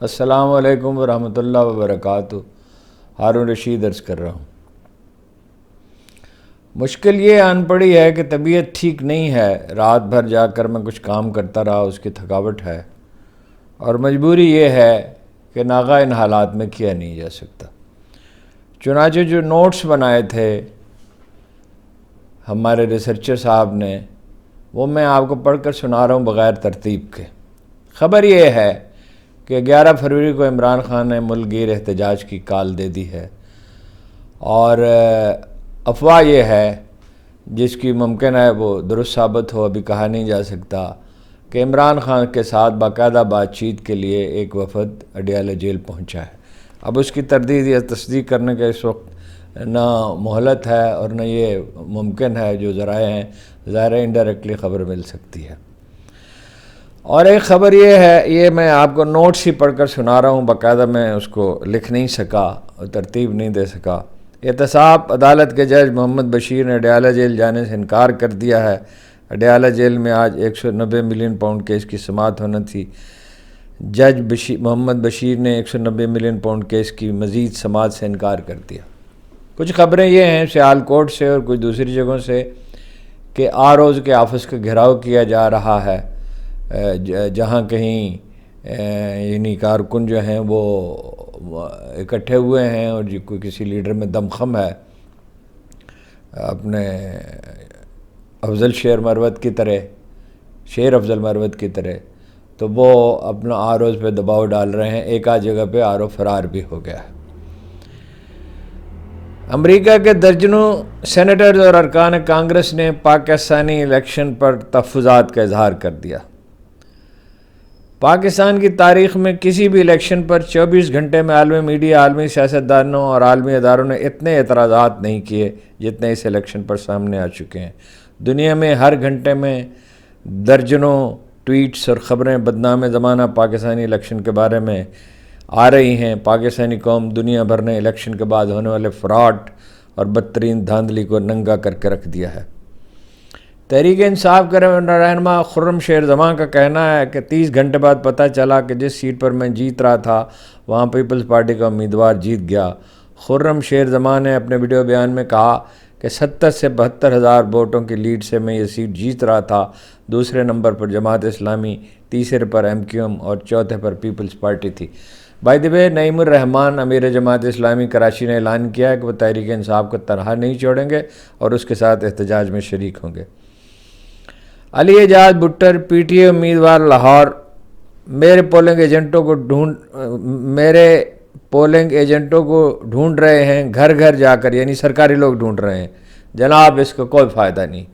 السلام علیکم ورحمۃ اللہ وبرکاتہ۔ ہارون رشید عرض کر رہا ہوں۔ مشکل یہ آن پڑی ہے کہ طبیعت ٹھیک نہیں ہے، رات بھر جا کر میں کچھ کام کرتا رہا، اس کی تھکاوٹ ہے، اور مجبوری یہ ہے کہ ناغہ ان حالات میں کیا نہیں جا سکتا۔ چنانچہ جو نوٹس بنائے تھے ہمارے ریسرچر صاحب نے، وہ میں آپ کو پڑھ کر سنا رہا ہوں بغیر ترتیب کے۔ خبر یہ ہے کہ 11 فروری کو عمران خان نے ملک گیر احتجاج کی کال دے دی ہے، اور افواہ یہ ہے جس کی ممکن ہے وہ درست ثابت ہو، ابھی کہا نہیں جا سکتا، کہ عمران خان کے ساتھ باقاعدہ بات چیت کے لیے ایک وفد اڈیالہ جیل پہنچا ہے۔ اب اس کی تردید یا تصدیق کرنے کا اس وقت نہ مہلت ہے اور نہ یہ ممکن ہے، جو ذرائع ہیں ظاہر انڈائریکٹلی خبر مل سکتی ہے۔ اور ایک خبر یہ ہے، یہ میں آپ کو نوٹس ہی پڑھ کر سنا رہا ہوں، باقاعدہ میں اس کو لکھ نہیں سکا اور ترتیب نہیں دے سکا۔ احتساب عدالت کے جج محمد بشیر نے اڈیالہ جیل جانے سے انکار کر دیا ہے۔ اڈیالہ جیل میں آج 190 ملین پاؤنڈ کیس کی سماعت ہونا تھی۔ جج محمد بشیر نے 190 ملین پاؤنڈ کیس کی مزید سماعت سے انکار کر دیا۔ کچھ خبریں یہ ہیں سیال کوٹ سے اور کچھ دوسری جگہوں سے کہ آروز کے آفس کا گھیراؤ کیا جا رہا ہے، جہاں کہیں یعنی کارکن جو ہیں وہ اکٹھے ہوئے ہیں، اور کوئی کسی لیڈر میں دمخم ہے، اپنے افضل شیر افضل مروت کی طرح، تو وہ اپنا آروز پہ دباؤ ڈال رہے ہیں۔ ایک آدھ جگہ پہ آرو فرار بھی ہو گیا ہے۔ امریکہ کے درجنوں سینیٹرز اور ارکان کانگریس نے پاکستانی الیکشن پر تحفظات کا اظہار کر دیا۔ پاکستان کی تاریخ میں کسی بھی الیکشن پر 24 گھنٹے میں عالمی میڈیا، عالمی سیاستدانوں اور عالمی اداروں نے اتنے اعتراضات نہیں کیے جتنے اس الیکشن پر سامنے آ چکے ہیں۔ دنیا میں ہر گھنٹے میں درجنوں ٹویٹس اور خبریں بدنام زمانہ پاکستانی الیکشن کے بارے میں آ رہی ہیں۔ پاکستانی قوم دنیا بھر نے الیکشن کے بعد ہونے والے فراڈ اور بدترین دھاندلی کو ننگا کر کے رکھ دیا ہے۔ تحریک انصاف کے رہنما خرم شیر زماں کا کہنا ہے کہ 30 گھنٹے بعد پتہ چلا کہ جس سیٹ پر میں جیت رہا تھا وہاں پیپلز پارٹی کا امیدوار جیت گیا۔ خرم شیر زماں نے اپنے ویڈیو بیان میں کہا کہ 70 سے 72 ہزار ووٹوں کی لیڈ سے میں یہ سیٹ جیت رہا تھا۔ دوسرے نمبر پر جماعت اسلامی، تیسرے پر MQM اور چوتھے پر پیپلز پارٹی تھی۔ بائی دی وے، نعیم الرحمان امیر جماعت اسلامی کراچی نے اعلان کیا ہے کہ وہ تحریک انصاف کو تنہا نہیں چھوڑیں گے اور اس کے ساتھ احتجاج میں شریک ہوں گے۔ علی اعجاز بٹر PTI امیدوار لاہور، میرے پولنگ ایجنٹوں کو ڈھونڈ رہے ہیں گھر گھر جا کر، یعنی سرکاری لوگ ڈھونڈ رہے ہیں۔ جناب اس کا کوئی فائدہ نہیں۔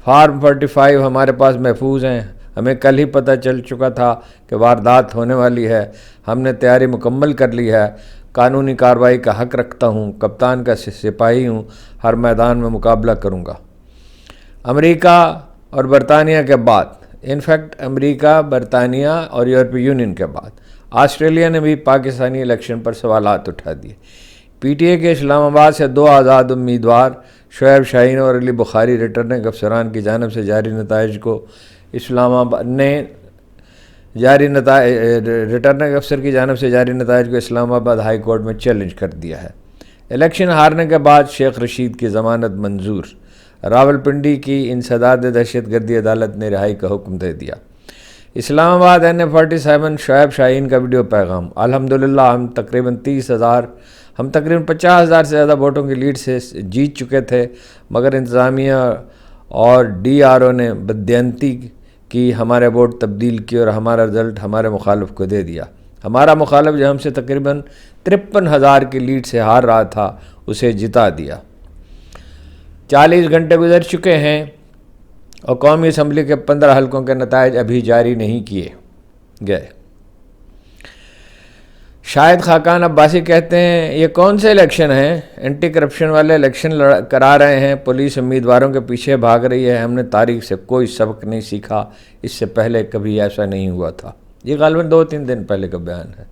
فارم 45 ہمارے پاس محفوظ ہیں۔ ہمیں کل ہی پتہ چل چکا تھا کہ واردات ہونے والی ہے۔ ہم نے تیاری مکمل کر لی ہے۔ قانونی کارروائی کا حق رکھتا ہوں، کپتان کا سپاہی ہوں، ہر میدان میں مقابلہ کروں گا۔ امریکہ اور برطانیہ کے بعد، انفیکٹ امریکہ، برطانیہ اور یورپی یونین کے بعد، آسٹریلیا نے بھی پاکستانی الیکشن پر سوالات اٹھا دیے۔ PTI کے اسلام آباد سے 2 آزاد امیدوار شعیب شاہین اور علی بخاری ریٹرننگ افسران کی جانب سے جاری نتائج کو ریٹرننگ افسر کی جانب سے جاری نتائج کو اسلام آباد ہائی کورٹ میں چیلنج کر دیا ہے۔ الیکشن ہارنے کے بعد شیخ رشید کی ضمانت منظور، راولپنڈی کی انسداد دہشت گردی عدالت نے رہائی کا حکم دے دیا۔ اسلام آباد NA47 شعیب شاہین کا ویڈیو پیغام: الحمدللہ ہم تقریباً 50,000 سے زیادہ ووٹوں کی لیڈ سے جیت چکے تھے، مگر انتظامیہ اور DRO نے بددیانتی کی، ہمارے ووٹ تبدیل کیے اور ہمارا رزلٹ ہمارے مخالف کو دے دیا۔ ہمارا مخالف جو ہم سے تقریباً 53,000 کی لیڈ سے ہار رہا تھا، اسے جتا دیا۔ 40 گھنٹے گزر چکے ہیں اور قومی اسمبلی کے 15 حلقوں کے نتائج ابھی جاری نہیں کیے گئے۔ شاہد خاقان عباسی کہتے ہیں یہ کون سے الیکشن ہیں؟ اینٹی کرپشن والے الیکشن کرا رہے ہیں، پولیس امیدواروں کے پیچھے بھاگ رہی ہے، ہم نے تاریخ سے کوئی سبق نہیں سیکھا، اس سے پہلے کبھی ایسا نہیں ہوا تھا۔ یہ غالباً 2-3 دن پہلے کا بیان ہے۔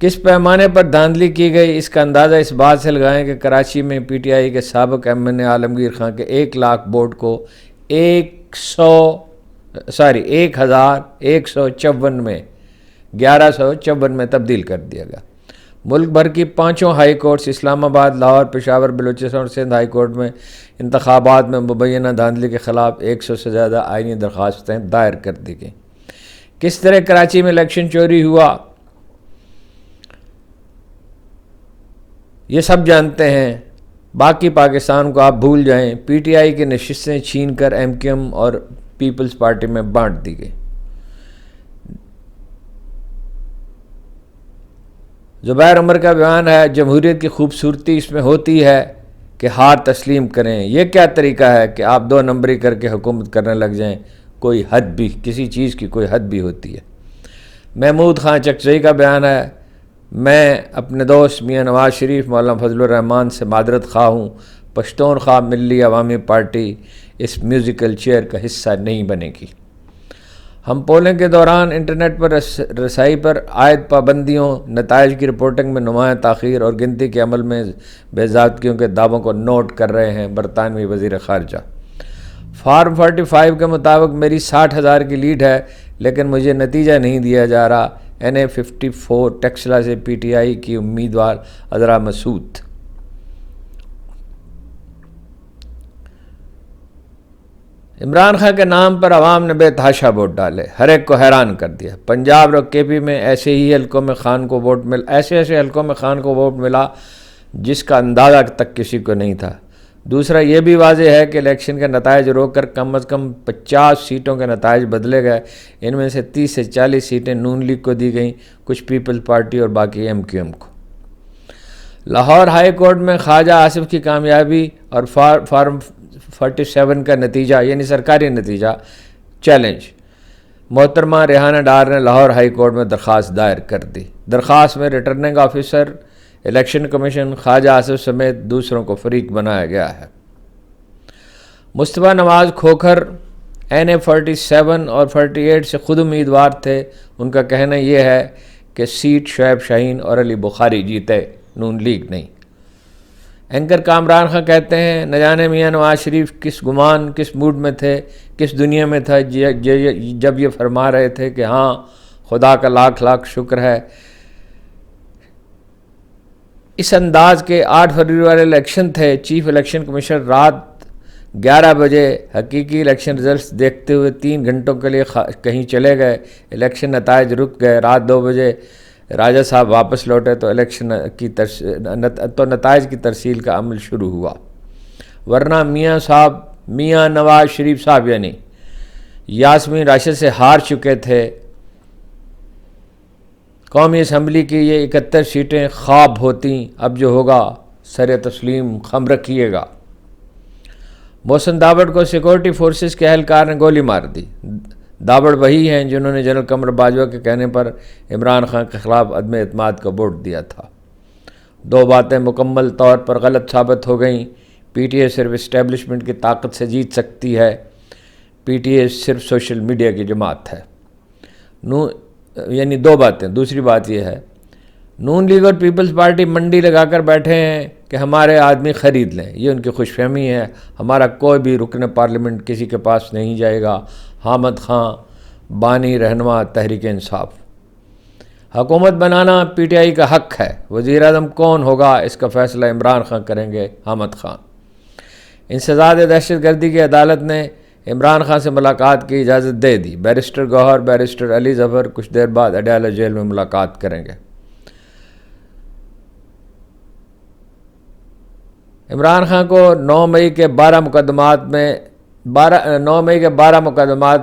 کس پیمانے پر دھاندلی کی گئی اس کا اندازہ اس بات سے لگائیں کہ کراچی میں PTI کے سابق MNA عالمگیر خان کے 1 لاکھ ووٹ کو 1154 میں 1154 میں تبدیل کر دیا گیا۔ ملک بھر کی 5 ہائی کورٹس اسلام آباد، لاہور، پشاور، بلوچستان اور سندھ ہائی کورٹ میں انتخابات میں مبینہ دھاندلی کے خلاف 100 سے زیادہ آئینی درخواستیں دائر کر دی گئیں۔ کس طرح کراچی میں الیکشن چوری ہوا یہ سب جانتے ہیں، باقی پاکستان کو آپ بھول جائیں۔ پی ٹی آئی کی نشستیں چھین کر ایم کیو ایم اور پیپلز پارٹی میں بانٹ دی گئی۔ زبیر عمر کا بیان ہے، جمہوریت کی خوبصورتی اس میں ہوتی ہے کہ ہار تسلیم کریں۔ یہ کیا طریقہ ہے کہ آپ 2 نمبری کر کے حکومت کرنے لگ جائیں؟ کوئی حد بھی، کسی چیز کی کوئی حد بھی ہوتی ہے۔ محمود خان چکزئی کا بیان ہے، میں اپنے دوست میاں نواز شریف، مولانا فضل الرحمان سے معذرت خواہ ہوں، پشتونخوا ملی عوامی پارٹی اس میوزیکل چیئر کا حصہ نہیں بنے گی۔ ہم پولنگ کے دوران انٹرنیٹ پر رسائی پر عائد پابندیوں، نتائج کی رپورٹنگ میں نمایاں تاخیر اور گنتی کے عمل میں بے ضابطگیوں کے دعووں کو نوٹ کر رہے ہیں۔ برطانوی وزیر خارجہ فارم 45 کے مطابق میری 60,000 کی لیڈ ہے، لیکن مجھے نتیجہ نہیں دیا جا رہا۔ NA 54 ٹیکسلا سے پی ٹی آئی کی امیدوار عذرا مسعود۔ عمران خان کے نام پر عوام نے بے تحاشا ووٹ ڈالے، ہر ایک کو حیران کر دیا۔ پنجاب اور کے پی میں ایسے حلقوں میں خان کو ووٹ ملا جس کا اندازہ تک کسی کو نہیں تھا۔ دوسرا یہ بھی واضح ہے کہ الیکشن کے نتائج روک کر کم از کم 50 سیٹوں کے نتائج بدلے گئے۔ ان میں سے 30 سے 40 سیٹیں نون لیگ کو دی گئیں، کچھ پیپلز پارٹی اور باقی ایم کیو ایم کو۔ لاہور ہائی کورٹ میں خواجہ آصف کی کامیابی اور فارم 47 کا نتیجہ یعنی سرکاری نتیجہ چیلنج۔ محترمہ ریحانہ ڈار نے لاہور ہائی کورٹ میں درخواست دائر کر دی۔ درخواست میں ریٹرننگ آفیسر، الیکشن کمیشن، خواجہ آصف سمیت دوسروں کو فریق بنایا گیا ہے۔ مصطفیٰ نواز کھوکھر NA 47 اور 48 سے خود امیدوار تھے۔ ان کا کہنا یہ ہے کہ سیٹ شعیب شاہین اور علی بخاری جیتے، نون لیگ نہیں۔ اینکر کامران خان کہتے ہیں، نہ جانے میاں نواز شریف کس گمان، کس موڈ میں تھے، کس دنیا میں تھا جب یہ فرما رہے تھے کہ ہاں خدا کا لاکھ لاکھ شکر ہے۔ اس انداز کے 8 فروری والے الیکشن تھے۔ چیف الیکشن کمیشنر رات 11 بجے حقیقی الیکشن رزلٹس دیکھتے ہوئے 3 گھنٹوں کے لیے کہیں چلے گئے۔ الیکشن نتائج رک گئے۔ رات 2 بجے راجہ صاحب واپس لوٹے تو نتائج کی ترسیل کا عمل شروع ہوا، ورنہ میاں نواز شریف صاحب یعنی یاسمین راشد سے ہار چکے تھے۔ قومی اسمبلی کی یہ 71 سیٹیں خواب ہوتیں، اب جو ہوگا سر تسلیم خم رکھیے گا۔ محسن داوڑ کو سیکورٹی فورسز کے اہلکار نے گولی مار دی۔ داوڑ وہی ہیں جنہوں نے جنرل قمر باجوہ کے کہنے پر عمران خان کے خلاف عدم اعتماد کا ووٹ دیا تھا۔ 2 باتیں مکمل طور پر غلط ثابت ہو گئیں۔ پی ٹی آئی صرف اسٹیبلشمنٹ کی طاقت سے جیت سکتی ہے۔ پی ٹی آئی صرف سوشل میڈیا کی جماعت ہے۔ یعنی 2 باتیں۔ دوسری بات یہ ہے، نون لیگ اور پیپلز پارٹی منڈی لگا کر بیٹھے ہیں کہ ہمارے آدمی خرید لیں، یہ ان کی خوش فہمی ہے۔ ہمارا کوئی بھی رکن پارلیمنٹ کسی کے پاس نہیں جائے گا۔ حامد خان، بانی رہنما تحریک انصاف۔ حکومت بنانا پی ٹی آئی کا حق ہے، وزیر اعظم کون ہوگا اس کا فیصلہ عمران خان کریں گے، حامد خان۔ انسداد دہشت گردی کی عدالت نے عمران خان سے ملاقات کی اجازت دے دی۔ بیرسٹر گوہر، بیرسٹر علی ظفر کچھ دیر بعد اڈیالہ جیل میں ملاقات کریں گے۔ عمران خان کو 9 مئی کے 12 مقدمات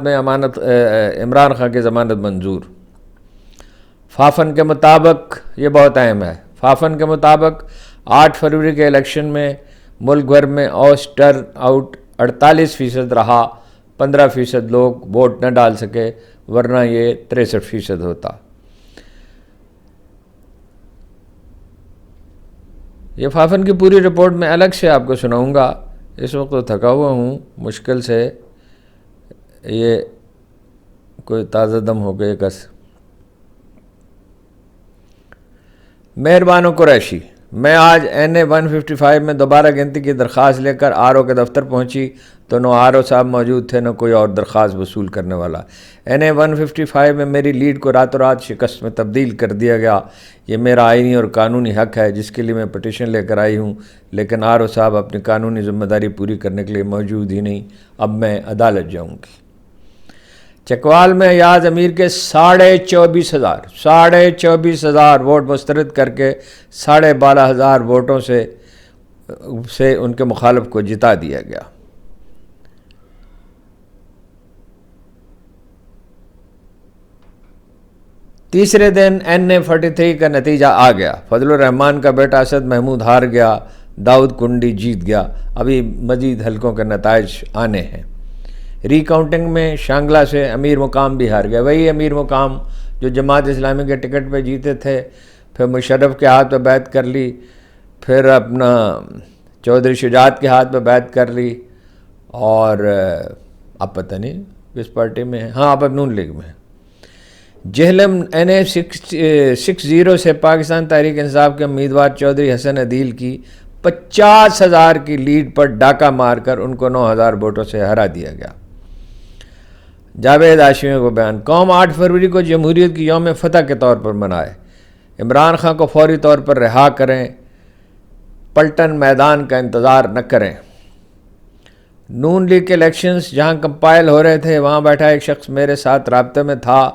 میں عمران خان کی ضمانت منظور۔ فافن کے مطابق، یہ بہت اہم ہے، فافن کے مطابق 8 فروری کے الیکشن میں ملک بھر میں اوس ٹرن آؤٹ 48% رہا، 15% لوگ ووٹ نہ ڈال سکے، ورنہ یہ 63% ہوتا۔ یہ فافن کی پوری رپورٹ میں الگ سے آپ کو سناؤں گا، اس وقت تو تھکا ہوا ہوں، مشکل سے یہ کوئی تازہ دم ہو گئے کس۔ مہربان قریشی میں آج NA 155 میں دوبارہ گنتی کی درخواست لے کر RO کے دفتر پہنچی تو نہ RO صاحب موجود تھے نہ کوئی اور درخواست وصول کرنے والا۔ NA 155 میں میری لیڈ کو راتوں رات شکست میں تبدیل کر دیا گیا۔ یہ میرا آئینی اور قانونی حق ہے جس کے لیے میں پٹیشن لے کر آئی ہوں، لیکن RO صاحب اپنی قانونی ذمہ داری پوری کرنے کے لیے موجود ہی نہیں۔ اب میں عدالت جاؤں گی۔ چکوال میں ایاز امیر کے 24,500 ووٹ مسترد کر کے 12,500 ووٹوں سے ان کے مخالف کو جتا دیا گیا۔ تیسرے دن NA 43 کا نتیجہ آ گیا۔ فضل الرحمان کا بیٹا اسد محمود ہار گیا، داؤد کنڈی جیت گیا۔ ابھی مزید حلقوں کے نتائج آنے ہیں۔ ری کاؤنٹنگ میں شانگلہ سے امیر مقام بھی ہار گیا، وہی امیر مقام جو جماعت اسلامی کے ٹکٹ پہ جیتے تھے، پھر مشرف کے ہاتھ پہ بیعت کر لی، پھر اپنا چودھری شجاعت کے ہاتھ پہ بیعت کر لی، اور اب پتہ نہیں کس پارٹی میں ہے، ہاں اب نون لیگ میں ہے۔ جہلم NA 60 سے پاکستان تحریک انصاف کے امیدوار چودھری حسن عدیل کی 50,000 کی لیڈ پر ڈاکہ مار کر ان کو 9,000 ووٹوں سے ہرا دیا گیا۔ جاوید ہاشمی کو بیان، قوم 8 فروری کو جمہوریت کی یوم فتح کے طور پر منائے، عمران خان کو فوری طور پر رہا کریں، پلٹن میدان کا انتظار نہ کریں۔ نون لیگ کے الیکشنز جہاں کمپائل ہو رہے تھے وہاں بیٹھا ایک شخص میرے ساتھ رابطے میں تھا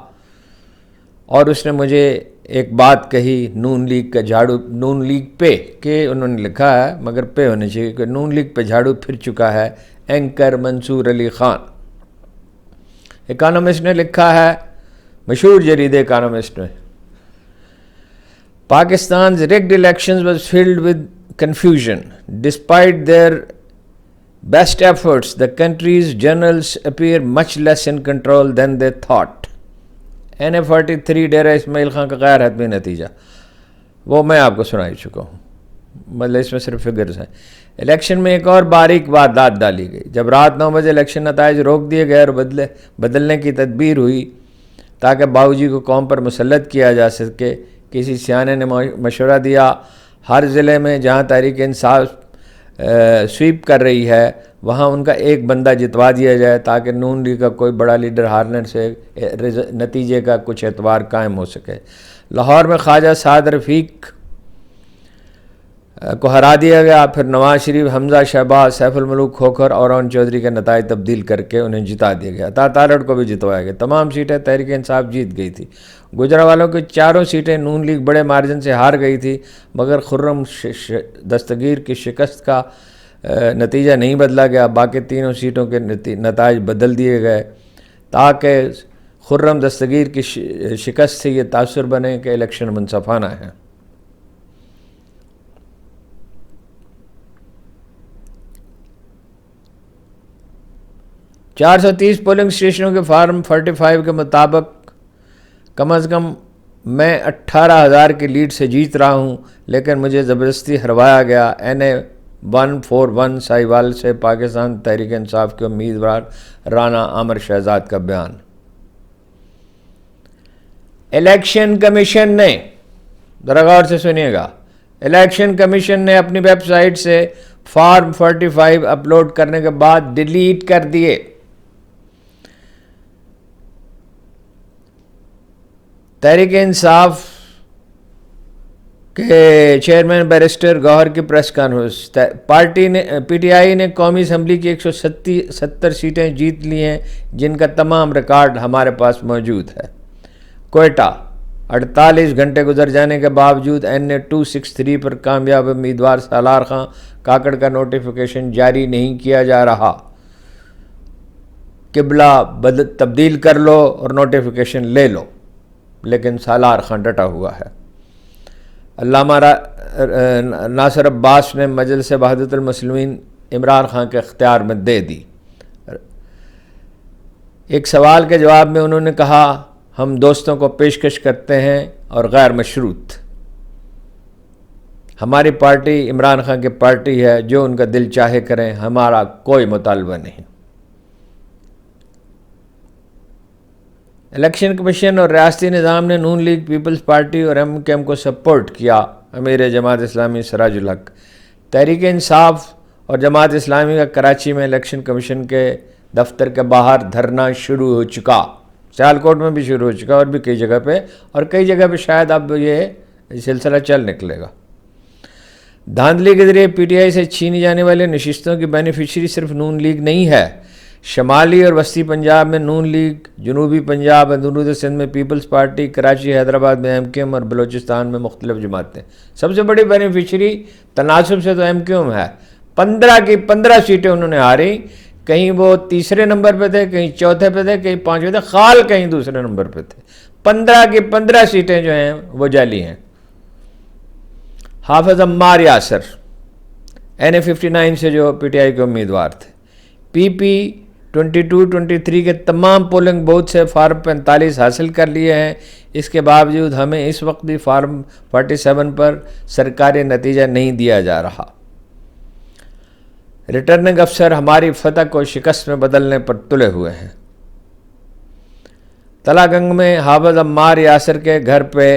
اور اس نے مجھے ایک بات کہی، نون لیگ کا جھاڑو، نون لیگ پہ کہ انہوں نے لکھا ہے مگر پہ ہونے چاہیے کہ نون لیگ پہ جھاڑو پھر چکا ہے اینکر منصور علی خان۔ اکانومسٹ نے لکھا ہے، مشہور جریدے اکانومسٹ میں، Pakistan's rigged elections was filled with confusion. Despite their best efforts, the country's journals appear much less in control than they thought. NA 43 Dera Ismail Khan کا غیر حتمی نتیجہ، وہ میں آپ کو سنا ہی چکا ہوں، مطلب اس میں صرف فگرز ہیں۔ الیکشن میں ایک اور باریک واردات ڈالی گئی۔ جب رات 9 بجے الیکشن نتائج روک دیے گئے اور بدلنے کی تدبیر ہوئی تاکہ باؤجی کو قوم پر مسلط کیا جا سکے، کسی سیانے نے مشورہ دیا ہر ضلع میں جہاں تحریک انصاف سویپ کر رہی ہے وہاں ان کا ایک بندہ جتوا دیا جائے تاکہ نون لیگ کا کوئی بڑا لیڈر ہارنے سے نتیجے کا کچھ اعتبار قائم ہو سکے۔ لاہور میں خواجہ سعد رفیق کو ہرا دیا گیا، پھر نواز شریف، حمزہ شہباز، سیف الملوک کھوکھر اور اورون چودھری کے نتائج تبدیل کر کے انہیں جتا دیا گیا۔ تارڑ کو بھی جتوایا گیا، تمام سیٹیں تحریک انصاف جیت گئی تھی۔ گجرانوالوں کی 4 سیٹیں نون لیگ بڑے مارجن سے ہار گئی تھی، مگر خرم دستگیر کی شکست کا نتیجہ نہیں بدلا گیا، باقی 3 سیٹوں کے نتائج بدل دیے گئے تاکہ خرم دستگیر کی شکست سے یہ تاثر بنے کہ الیکشن منصفانہ ہے۔ +430 پولنگ اسٹیشنوں کے فارم 45 کے مطابق کم از کم میں 18,000 کی لیڈ سے جیت رہا ہوں، لیکن مجھے زبردستی ہروایا گیا۔ NA 141 ساہیوال سے پاکستان تحریک انصاف کے امیدوار رانا عامر شہزاد کا بیان۔ الیکشن کمیشن نے، ذرا غور سے سنیے گا، الیکشن کمیشن نے اپنی ویب سائٹ سے فارم 45 اپلوڈ کرنے کے بعد ڈیلیٹ کر دیے۔ تحریک انصاف کے چیئرمین بیرسٹر گوہر کی پریس کانفرنس، PTI نے قومی اسمبلی کی 170 سیٹیں جیت لی ہیں جن کا تمام ریکارڈ ہمارے پاس موجود ہے۔ کوئٹہ 48 گھنٹے گزر جانے کے باوجود NA 263 پر کامیاب امیدوار سالار خان کاکڑ کا نوٹیفیکیشن جاری نہیں کیا جا رہا۔ قبلہ تبدیل کر لو اور نوٹیفیکیشن لے لو، لیکن سالار خان ڈٹا ہوا ہے۔ علامہ ناصر عباس نے مجلس وحدت المسلمین عمران خان کے اختیار میں دے دی۔ ایک سوال کے جواب میں انہوں نے کہا، ہم دوستوں کو پیشکش کرتے ہیں اور غیر مشروط۔ ہماری پارٹی عمران خان کی پارٹی ہے، جو ان کا دل چاہے کریں، ہمارا کوئی مطالبہ نہیں۔ الیکشن کمیشن اور ریاستی نظام نے نون لیگ، پیپلز پارٹی اور MKM کو سپورٹ کیا۔ امیر جماعت اسلامی سراج الحق۔ تحریک انصاف اور جماعت اسلامی کا کراچی میں الیکشن کمیشن کے دفتر کے باہر دھرنا شروع ہو چکا، سیالکوٹ میں بھی شروع ہو چکا اور بھی کئی جگہ پہ، اور کئی جگہ پہ شاید اب یہ سلسلہ چل نکلے گا۔ دھاندلی کے ذریعے پی ٹی آئی سے چھینی جانے والے نشستوں کی بینیفیشری صرف نون لیگ نہیں ہے۔ شمالی اور وسطی پنجاب میں نون لیگ، جنوبی پنجاب اندرون سندھ میں پیپلز پارٹی، کراچی حیدرآباد میں ایم کیو ایم اور بلوچستان میں مختلف جماعتیں۔ سب سے بڑی بینیفیشری تناسب سے تو ایم کیو ایم ہے، 15 کی 15 سیٹیں انہوں نے ہاری، کہیں وہ تیسرے نمبر پہ تھے، کہیں چوتھے پہ تھے، کہیں پانچویں تھے، خال کہیں دوسرے نمبر پہ تھے۔ 15 کی 15 سیٹیں جو ہیں وہ جعلی ہیں۔ حافظ عمار یاسر این اے 59 سے جو پی ٹی آئی کے امیدوار تھے، پی پی 22-23 کے تمام پولنگ بوتھ سے فارم 45 حاصل کر لیے ہیں۔ اس کے باوجود ہمیں اس وقت بھی فارم 47 پر سرکاری نتیجہ نہیں دیا جا رہا۔ ریٹرننگ افسر ہماری فتح کو شکست میں بدلنے پر تلے ہوئے ہیں۔ تلا گنگ میں حافظ عمار یاسر کے گھر پہ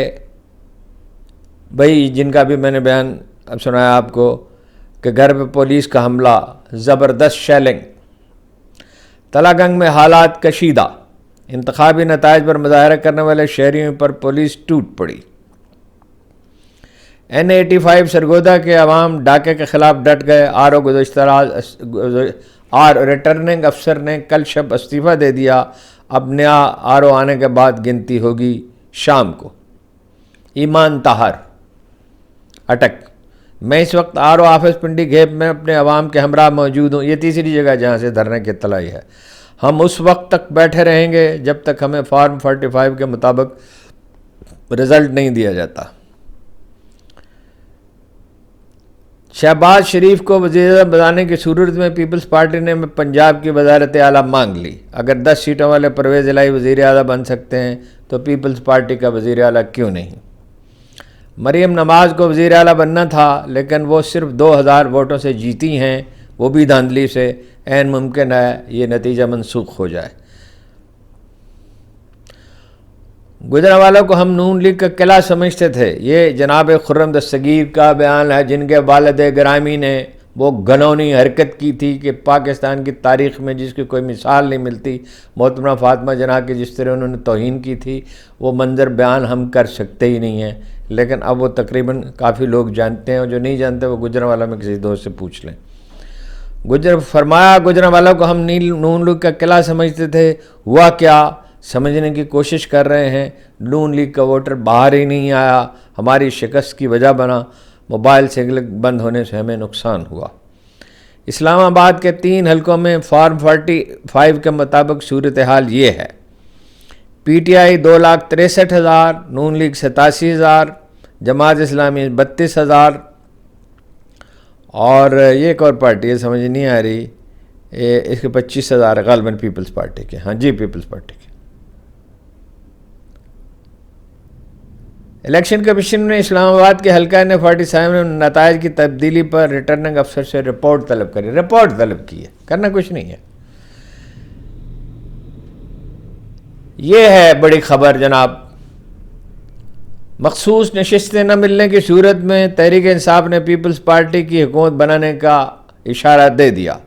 بھائی، جن کا بھی میں نے بیان اب سنایا آپ کو، کہ گھر پہ پولیس کا حملہ، زبردست شیلنگ۔ تلا گنگ میں حالات کشیدہ، انتخابی نتائج پر مظاہرہ کرنے والے شہریوں پر پولیس ٹوٹ پڑی۔ N85 سرگودا کے عوام ڈاکے کے خلاف ڈٹ گئے۔ ریٹرننگ افسر نے کل شب استعفیٰ دے دیا، اب نیا RO آنے کے بعد گنتی ہوگی شام کو۔ ایمان طاہر اٹک، میں اس وقت RO آفس پنڈی گھیپ میں اپنے عوام کے ہمراہ موجود ہوں۔ یہ تیسری جگہ جہاں سے دھرنے کی اطلاع ہے۔ ہم اس وقت تک بیٹھے رہیں گے جب تک ہمیں فارم 45 کے مطابق رزلٹ نہیں دیا جاتا۔ شہباز شریف کو وزیر اعظم بنانے کی صورت میں پیپلز پارٹی نے پنجاب کی وزارت اعلیٰ مانگ لی۔ اگر 10 سیٹوں والے پرویز الہی وزیر اعلیٰ بن سکتے ہیں تو پیپلز پارٹی کا وزیر اعلیٰ کیوں نہیں؟ مریم نواز کو وزیر اعلیٰ بننا تھا، لیکن وہ صرف 2000 ووٹوں سے جیتی ہیں، وہ بھی دھاندلی سے۔ عین ممکن ہے یہ نتیجہ منسوخ ہو جائے۔ گجرانوالوں کو ہم نون لیگ کا قلعہ سمجھتے تھے، یہ جناب خرم دستگیر کا بیان ہے، جن کے والد گرامی نے وہ گھنونی حرکت کی تھی کہ پاکستان کی تاریخ میں جس کی کوئی مثال نہیں ملتی۔ محترمہ فاطمہ جناح کی جس طرح انہوں نے توہین کی تھی، وہ منظر بیان ہم کر سکتے ہی نہیں ہیں، لیکن اب وہ تقریباً کافی لوگ جانتے ہیں، اور جو نہیں جانتے وہ گجرانوالہ میں کسی دوست سے پوچھ لیں۔ فرمایا گجرانوالوں کو ہم نون لیگ کا قلعہ سمجھتے تھے، ہوا کیا؟ سمجھنے کی کوشش کر رہے ہیں، نون لیگ کا ووٹر باہر ہی نہیں آیا، ہماری شکست کی وجہ بنا، موبائل سگنل بند ہونے سے ہمیں نقصان ہوا۔ اسلام آباد کے 3 حلقوں میں فارم 45 کے مطابق صورتحال یہ ہے: P T I 2,63,000، known league 87,000، Jamaat Islami 32,000، اور یہ ایک اور پارٹی ہے سمجھ نہیں آ رہی، اس کے 25,000 غالباً پیپلز پارٹی کے، ہاں جی پیپلز پارٹی کے۔ الیکشن کمیشن نے اسلام آباد کے حلقہ N47 میں نتائج کی تبدیلی پر ریٹرننگ افسر سے رپورٹ طلب کری۔ رپورٹ طلب کی ہے، کرنا کچھ نہیں ہے۔ یہ ہے بڑی خبر جناب۔ مخصوص نشستیں نہ ملنے کی صورت میں تحریک انصاف نے پیپلز پارٹی کی حکومت بنانے کا اشارہ دے دیا۔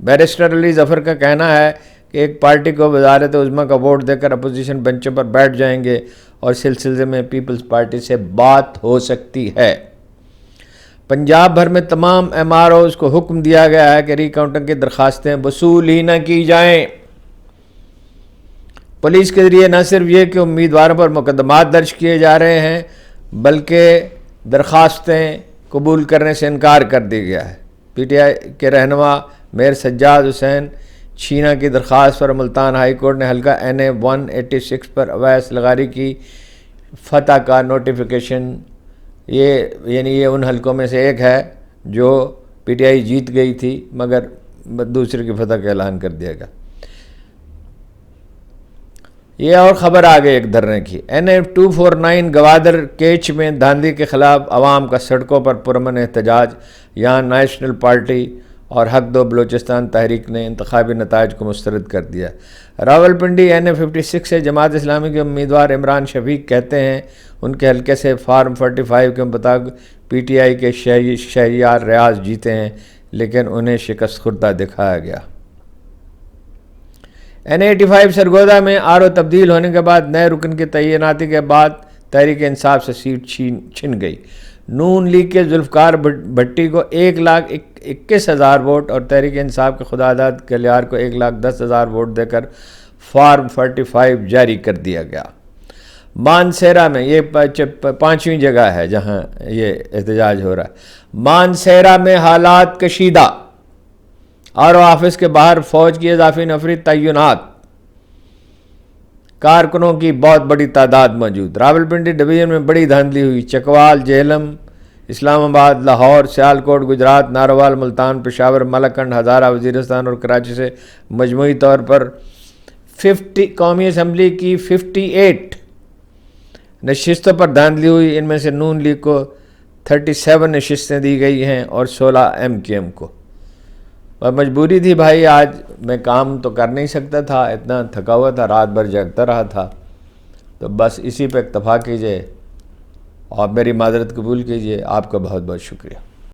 بیرسٹر علی ظفر کا کہنا ہے کہ ایک پارٹی کو وزارت عظمیٰ کا ووٹ دے کر اپوزیشن بنچوں پر بیٹھ جائیں گے اور سلسلے میں پیپلز پارٹی سے بات ہو سکتی ہے۔ پنجاب بھر میں تمام MROز کو حکم دیا گیا ہے کہ ری کاؤنٹنگ کی درخواستیں وصول ہی نہ کی جائیں۔ پولیس کے ذریعے نہ صرف یہ کہ امیدواروں پر مقدمات درج کیے جا رہے ہیں، بلکہ درخواستیں قبول کرنے سے انکار کر دیا گیا ہے۔ پی ٹی آئی کے رہنما میر سجاد حسین چھینا کی درخواست پر ملتان ہائی کورٹ نے حلقہ NA 186 پر اویس لغاری کی فتح کا نوٹیفیکیشن، یہ ان حلقوں میں سے ایک ہے جو پی ٹی آئی جیت گئی تھی، مگر دوسرے کی فتح کا اعلان کر دیا گیا۔ یہ اور خبر آ گئی ایک دھرنے کی۔ NA 249 گوادر کیچ میں دھاندلی کے خلاف عوام کا سڑکوں پر پرامن احتجاج۔ یہاں نیشنل پارٹی اور حق دو بلوچستان تحریک نے انتخابی نتائج کو مسترد کر دیا۔ راولپنڈی NA56 سے جماعت اسلامی کے امیدوار عمران شفیق کہتے ہیں ان کے حلقے سے فارم 45 کے مطابق PTI کے شہریار ریاض جیتے ہیں، لیکن انہیں شکست خوردہ دکھایا گیا۔ NA85 سرگودا میں RO تبدیل ہونے کے بعد نئے رکن کی تعیناتی کے بعد تحریک انصاف سے سیٹ چھن گئی۔ نون لیگ کے ذوالفقار بھٹی کو 1,21,000 ووٹ اور تحریک انصاف کے خداداد کلیار کو 1,10,000 ووٹ دے کر فارم 45 جاری کر دیا گیا۔ مانسہرہ میں یہ 5ویں جگہ ہے جہاں یہ احتجاج ہو رہا ہے۔ مانسہرہ میں حالات کشیدہ، RO آفس کے باہر فوج کی اضافی نفری تعینات، کارکنوں کی بہت بڑی تعداد موجود۔ راولپنڈی ڈویژن میں بڑی دھاندلی ہوئی۔ چکوال، جہلم، اسلام آباد، لاہور، سیالکوٹ، گجرات، ناروال، ملتان، پشاور، ملکنڈ، ہزارہ، وزیرستان اور کراچی سے مجموعی طور پر قومی اسمبلی کی 58 نشستوں پر دھاندلی ہوئی۔ ان میں سے نون لیگ کو 37 نشستیں دی گئی ہیں اور 16 MKM کو۔ اور مجبوری تھی بھائی، آج میں کام تو کر نہیں سکتا تھا، اتنا تھکا ہوا تھا، رات بھر جگتا رہا تھا، تو بس اسی پہ اکتفا کیجئے اور میری معذرت قبول کیجئے۔ آپ کا بہت بہت شکریہ۔